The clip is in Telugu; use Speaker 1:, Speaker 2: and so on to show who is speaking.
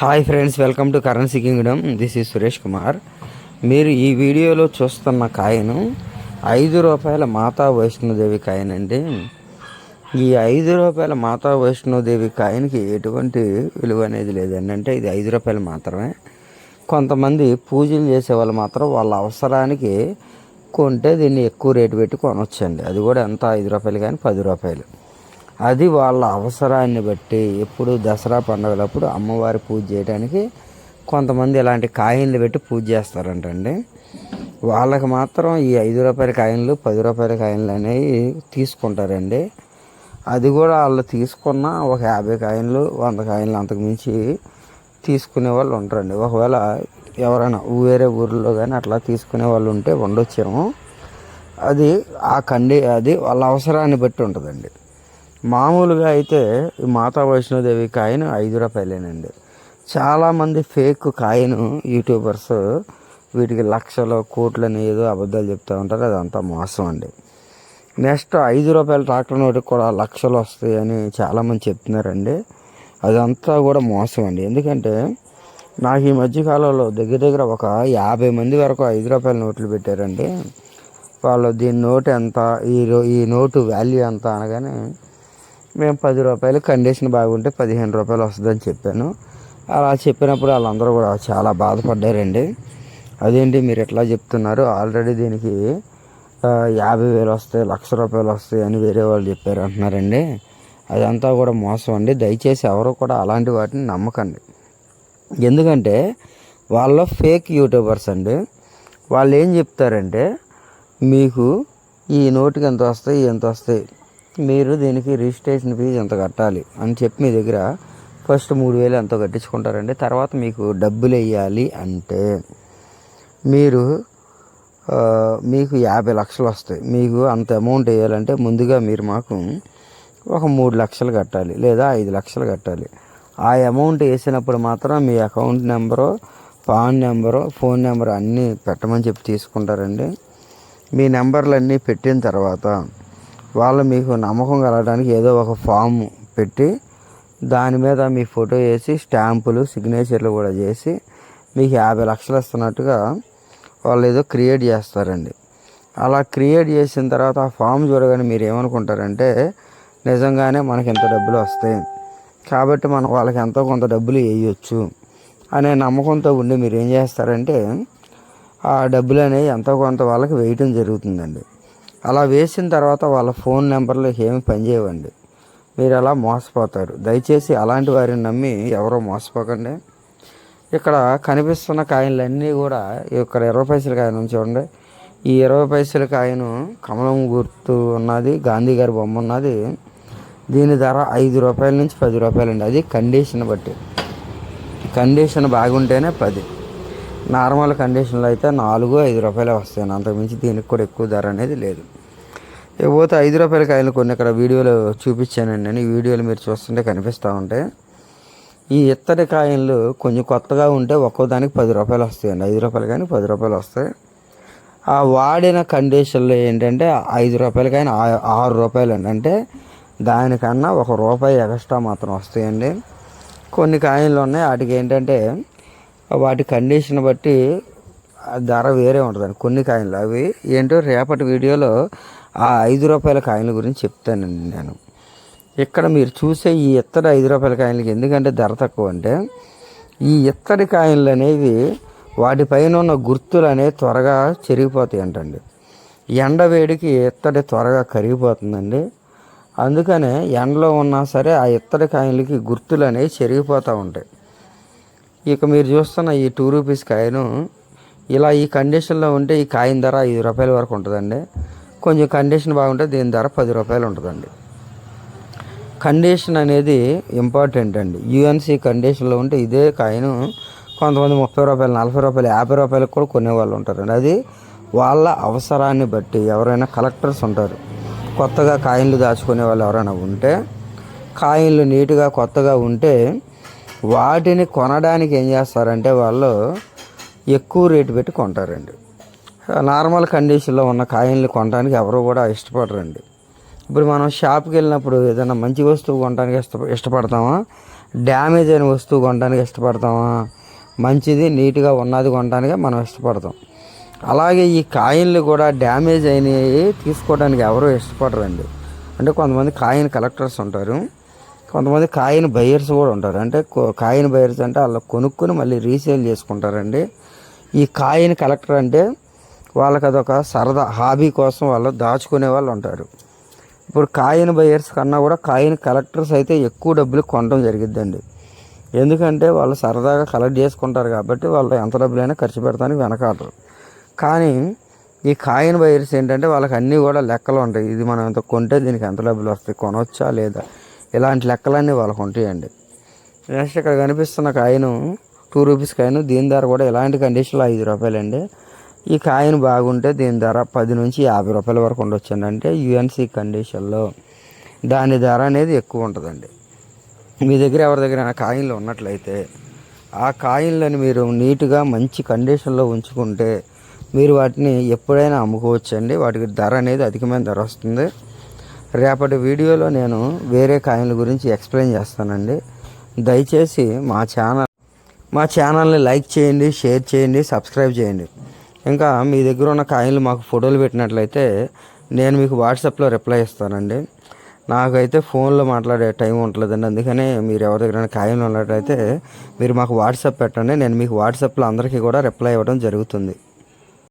Speaker 1: Hi friends, welcome to currency Kingdom. This is Suresh Kumar. మీరు ఈ వీడియోలో చూస్తున్న కాయను రూ. 5 మాతా వైష్ణోదేవి కాయన్ అండి. ఈ రూ. 5 మాతా వైష్ణోదేవి కాయన్కి ఎటువంటి విలువ అనేది లేదండి. అంటే ఇది రూ. 5 మాత్రమే. కొంతమంది పూజలు చేసే వాళ్ళు మాత్రం వాళ్ళ అవసరానికి కొంటే దీన్ని ఎక్కువ రేటు పెట్టి కొనవచ్చండి. అది కూడా ఎంత రూ. 5 కానీ రూ. 10. అది వాళ్ళ అవసరాన్ని బట్టి ఎప్పుడు దసరా పండుగలప్పుడు అమ్మవారి పూజ చేయడానికి కొంతమంది ఇలాంటి కాయిన్లు పెట్టి పూజ చేస్తారంటండి. వాళ్ళకి మాత్రం ఈ రూ. 5 కాయిన్లు రూ. 10 కాయిన్లు అనేవి తీసుకుంటారండి. అది కూడా వాళ్ళు తీసుకున్న ఒక 50 కాయిన్లు 100 కాయిన్లు అంతకు మించి తీసుకునే వాళ్ళు ఉంటారండి. ఒకవేళ ఎవరైనా వేరే ఊర్లో కానీ అట్లా తీసుకునే వాళ్ళు ఉంటే ఉండొచ్చేమో. అది అది వాళ్ళ అవసరాన్ని బట్టి ఉంటుందండి. మామూలుగా అయితే మాతా వైష్ణోదేవి కాయిన్ రూ. 5 చాలామంది ఫేక్ కాయిన్ యూట్యూబర్స్ వీటికి లక్షలు కోట్లని ఏదో అబద్ధాలు చెప్తూ ఉంటారు. అదంతా మోసం అండి. నెక్స్ట్ రూ. 5 ట్రాక్టర్ నోటికి కూడా లక్షలు వస్తాయని చాలామంది చెప్తున్నారండి. అదంతా కూడా మోసం అండి. ఎందుకంటే నాకు ఈ మధ్యకాలంలో దగ్గర ఒక 50 మంది వరకు రూ. 5 నోట్లు పెట్టారండి. వాళ్ళు దీని నోటు ఎంత, ఈ నోటు వాల్యూ ఎంత అనగానే మేము రూ. 10 కండిషన్ బాగుంటే రూ. 15 వస్తుందని చెప్పాను. అలా చెప్పినప్పుడు వాళ్ళందరూ కూడా చాలా బాధపడ్డారండి. అదేంటి మీరు ఎట్లా చెప్తున్నారు, ఆల్రెడీ దీనికి 50,000 వస్తాయి, ₹1,00,000 వస్తాయి అని వేరే వాళ్ళు చెప్పారు అంటున్నారండి. అదంతా కూడా మోసం అండి. దయచేసి ఎవరు కూడా అలాంటి వాటిని నమ్మకండి. ఎందుకంటే వాళ్ళు ఫేక్ యూట్యూబర్స్ అండి. వాళ్ళు ఏం చెప్తారంటే మీకు ఈ నోటుకి ఎంత వస్తాయి, మీరు దీనికి రిజిస్ట్రేషన్ ఫీజు ఎంత కట్టాలి అని చెప్పి మీ దగ్గర ఫస్ట్ 3,000 ఎంతో కట్టించుకుంటారండి. తర్వాత మీకు డబ్బులు వేయాలి అంటే మీకు 50 లక్షలు వస్తాయి. మీకు అంత అమౌంట్ వేయాలంటే ముందుగా మీరు మాకు ఒక 3 లక్షలు కట్టాలి లేదా 5 లక్షలు కట్టాలి. ఆ అమౌంట్ వేసినప్పుడు మాత్రం మీ account number, PAN number, phone number అన్నీ పెట్టమని చెప్పి తీసుకుంటారండి. మీ నెంబర్లు అన్నీ పెట్టిన తర్వాత వాళ్ళు మీకు నమ్మకం కలగడానికి ఏదో ఒక ఫామ్ పెట్టి దాని మీద మీ ఫోటో వేసి స్టాంపులు, సిగ్నేచర్లు కూడా చేసి మీకు 50 లక్షలు ఇస్తున్నట్టుగా వాళ్ళు ఏదో క్రియేట్ చేస్తారండి. అలా క్రియేట్ చేసిన తర్వాత ఆ ఫామ్ చూడగానే మీరు ఏమనుకుంటారంటే నిజంగానే మనకి ఎంత డబ్బులు వస్తాయి కాబట్టి మనం వాళ్ళకి ఎంతో కొంత డబ్బులు వేయచ్చు అనే నమ్మకంతో ఉండి మీరు ఏం చేస్తారంటే ఆ డబ్బులు అనేవి ఎంతో కొంత వాళ్ళకి వేయటం జరుగుతుందండి. అలా వేసిన తర్వాత వాళ్ళ ఫోన్ నెంబర్లు ఏమి పనిచేయవండి. మీరు అలా మోసపోతారు. దయచేసి అలాంటి వారిని నమ్మి ఎవరో మోసపోకండి. ఇక్కడ కనిపిస్తున్న కాయిన్లన్నీ కూడా ఇక్కడ 20 పైసల కాయిన్ చూడండి. ఈ 20 పైసల కాయిన్ కమలం గుర్తు ఉన్నది, గాంధీ గారి బొమ్మ ఉన్నది. దీని ధర రూ. 5 నుంచి రూ. 10 అండి. అది కండిషన్ బట్టి. కండిషన్ బాగుంటేనే 10. నార్మల్ కండిషన్లో అయితే 4-5 రూపాయలు వస్తాయి. అంతకుమించి దీనికి కూడా ఎక్కువ ధర అనేది లేదు. ఇకపోతే రూ. 5 కాయలు కొన్ని ఇక్కడ వీడియోలో చూపించానండి. నేను ఈ వీడియోలు మీరు చూస్తుంటే కనిపిస్తూ ఉంటాయి. ఈ ఇత్తడి కాయలు కొంచెం కొత్తగా ఉంటే ఒక్కో దానికి రూ. 10 వస్తాయండి. రూ. 5 కానీ రూ. 10 వస్తాయి. ఆ వాడిన కండిషన్లో ఏంటంటే రూ. 5 కానీ రూ. 6 అండి. అంటే దానికన్నా ₹1 ఎక్స్ట్రా మాత్రం వస్తాయండి. కొన్ని కాయిన్లు ఉన్నాయి, వాటికి ఏంటంటే వాటి కండిషన్ బట్టి ధర వేరే ఉంటుందండి. కొన్ని కాయిన్లు అవి ఏంటో రేపటి వీడియోలో ఆ రూ. 5 కాయిన్ల గురించి చెప్తానండి నేను. ఇక్కడ మీరు చూసే ఈ ఇత్తడి రూ. 5 కాయిన్లకి ఎందుకంటే ధర తక్కువ అంటే ఈ ఇత్తడి కాయిన్లు అనేవి వాటిపైన ఉన్న గుర్తులు అనేవి త్వరగా చెరిగిపోతాయి అంటండి. ఎండవేడికి ఇత్తడి త్వరగా కరిగిపోతుందండి. అందుకనే ఎండలో ఉన్నా సరే ఆ ఇత్తడి కాయిన్లకి గుర్తులు అనేవి చెరిగిపోతూ ఉంటాయి. ఇక మీరు చూస్తున్న ఈ ₹2 కాయిన్ ఇలా ఈ కండిషన్లో ఉంటే ఈ కాయిన్ ధర రూ. 5 వరకు ఉంటుందండి. కొంచెం కండిషన్ బాగుంటే దీని ధర రూ. 10 ఉంటుందండి. కండిషన్ అనేది ఇంపార్టెంట్ అండి. యూఎన్సీ కండిషన్లో ఉంటే ఇదే కాయిన్ కొంతమంది ₹30, ₹40, ₹50 కూడా కొనేవాళ్ళు ఉంటారండి. అది వాళ్ళ అవసరాన్ని బట్టి. ఎవరైనా కలెక్టర్స్ ఉంటారు, కొత్తగా కాయిన్లు దాచుకునే వాళ్ళు ఎవరైనా ఉంటే, కాయిన్లు నీట్గా కొత్తగా ఉంటే వాటిని కొనడానికి ఏం చేస్తారంటే వాళ్ళు ఎక్కువ రేటు పెట్టి కొంటారండి. నార్మల్ కండిషన్లో ఉన్న కాయిన్లు కొనడానికి ఎవరు కూడా ఇష్టపడరండి. ఇప్పుడు మనం షాప్కి వెళ్ళినప్పుడు ఏదైనా మంచి వస్తువు కొనడానికి ఇష్టపడతామా? డ్యామేజ్ అయిన వస్తువు కొనడానికి ఇష్టపడతామా, మంచిది నీట్గా ఉన్నది కొనడానికి మనం ఇష్టపడతాం. అలాగే ఈ కాయిన్లు కూడా డ్యామేజ్ అయినవి తీసుకోవడానికి ఎవరూ ఇష్టపడరండి. అంటే కొంతమంది కాయిన్ కలెక్టర్స్ ఉంటారు, కొంతమంది కాయిన్ బయర్స్ కూడా ఉంటారు. అంటే కాయిన్ బయర్స్ అంటే వాళ్ళు కొనుక్కొని మళ్ళీ రీసేల్ చేసుకుంటారండి. ఈ కాయిన్ కలెక్టర్ అంటే వాళ్ళకి అదొక సరదా హాబీ కోసం వాళ్ళు దాచుకునే వాళ్ళు ఉంటారు. ఇప్పుడు కాయిన్ బయర్స్ కన్నా కూడా కాయిన్ కలెక్టర్స్ అయితే ఎక్కువ డబ్బులు కొనడం జరిగిద్దండి. ఎందుకంటే వాళ్ళు సరదాగా కలెక్ట్ చేసుకుంటారు కాబట్టి వాళ్ళు ఎంత డబ్బులైనా ఖర్చు పెడతానికి వెనకాడరు. కానీ ఈ కాయిన్ బయర్స్ ఏంటంటే వాళ్ళకి అన్నీ కూడా లెక్కలు ఉంటాయి. ఇది మనం ఎంత కొంటే దీనికి ఎంత డబ్బులు వస్తాయి, కొనవచ్చా లేదా, ఇలాంటి లెక్కలన్నీ వాళ్ళకు ఉంటాయండి. నెక్స్ట్ ఇక్కడ కనిపిస్తున్న కాయిన్ 2 రూపీస్ కాయిన్, దీని ధర కూడా ఇలాంటి కండిషన్లో 5 రూపాయలండి. ఈ కాయిన్ బాగుంటే దీని ధర 10 నుంచి 50 రూపాయల వరకు ఉండొచ్చండి. అంటే యుఎన్సి కండిషన్లో దాని ధర అనేది ఎక్కువ ఉంటుందండి. మీ దగ్గర ఎవరి దగ్గర కాయిన్లు ఉన్నట్లయితే ఆ కాయిన్లను మీరు నీట్గా మంచి కండిషన్లో ఉంచుకుంటే మీరు వాటిని ఎప్పుడైనా అమ్ముకోవచ్చండి. వాటికి ధర అనేది అధికమైన ధర వస్తుంది. రేపటి వీడియోలో నేను వేరే కాయిన్ల గురించి ఎక్స్ప్లెయిన్ చేస్తానండి. దయచేసి మా ఛానల్ని లైక్ చేయండి, షేర్ చేయండి, సబ్స్క్రైబ్ చేయండి. ఇంకా మీ దగ్గర ఉన్న కాయిన్లు మాకు ఫోటోలు పెట్టినట్లయితే నేను మీకు వాట్సాప్లో రిప్లై ఇస్తానండి. నాకైతే ఫోన్లో మాట్లాడే టైం ఉంటుందండి. అందుకనే మీరు ఎవరి దగ్గర కాయిన్లు ఉన్నట్లయితే మీరు మాకు వాట్సాప్ పెట్టండి. నేను మీకు వాట్సాప్లో అందరికీ కూడా రిప్లై ఇవ్వడం జరుగుతుంది.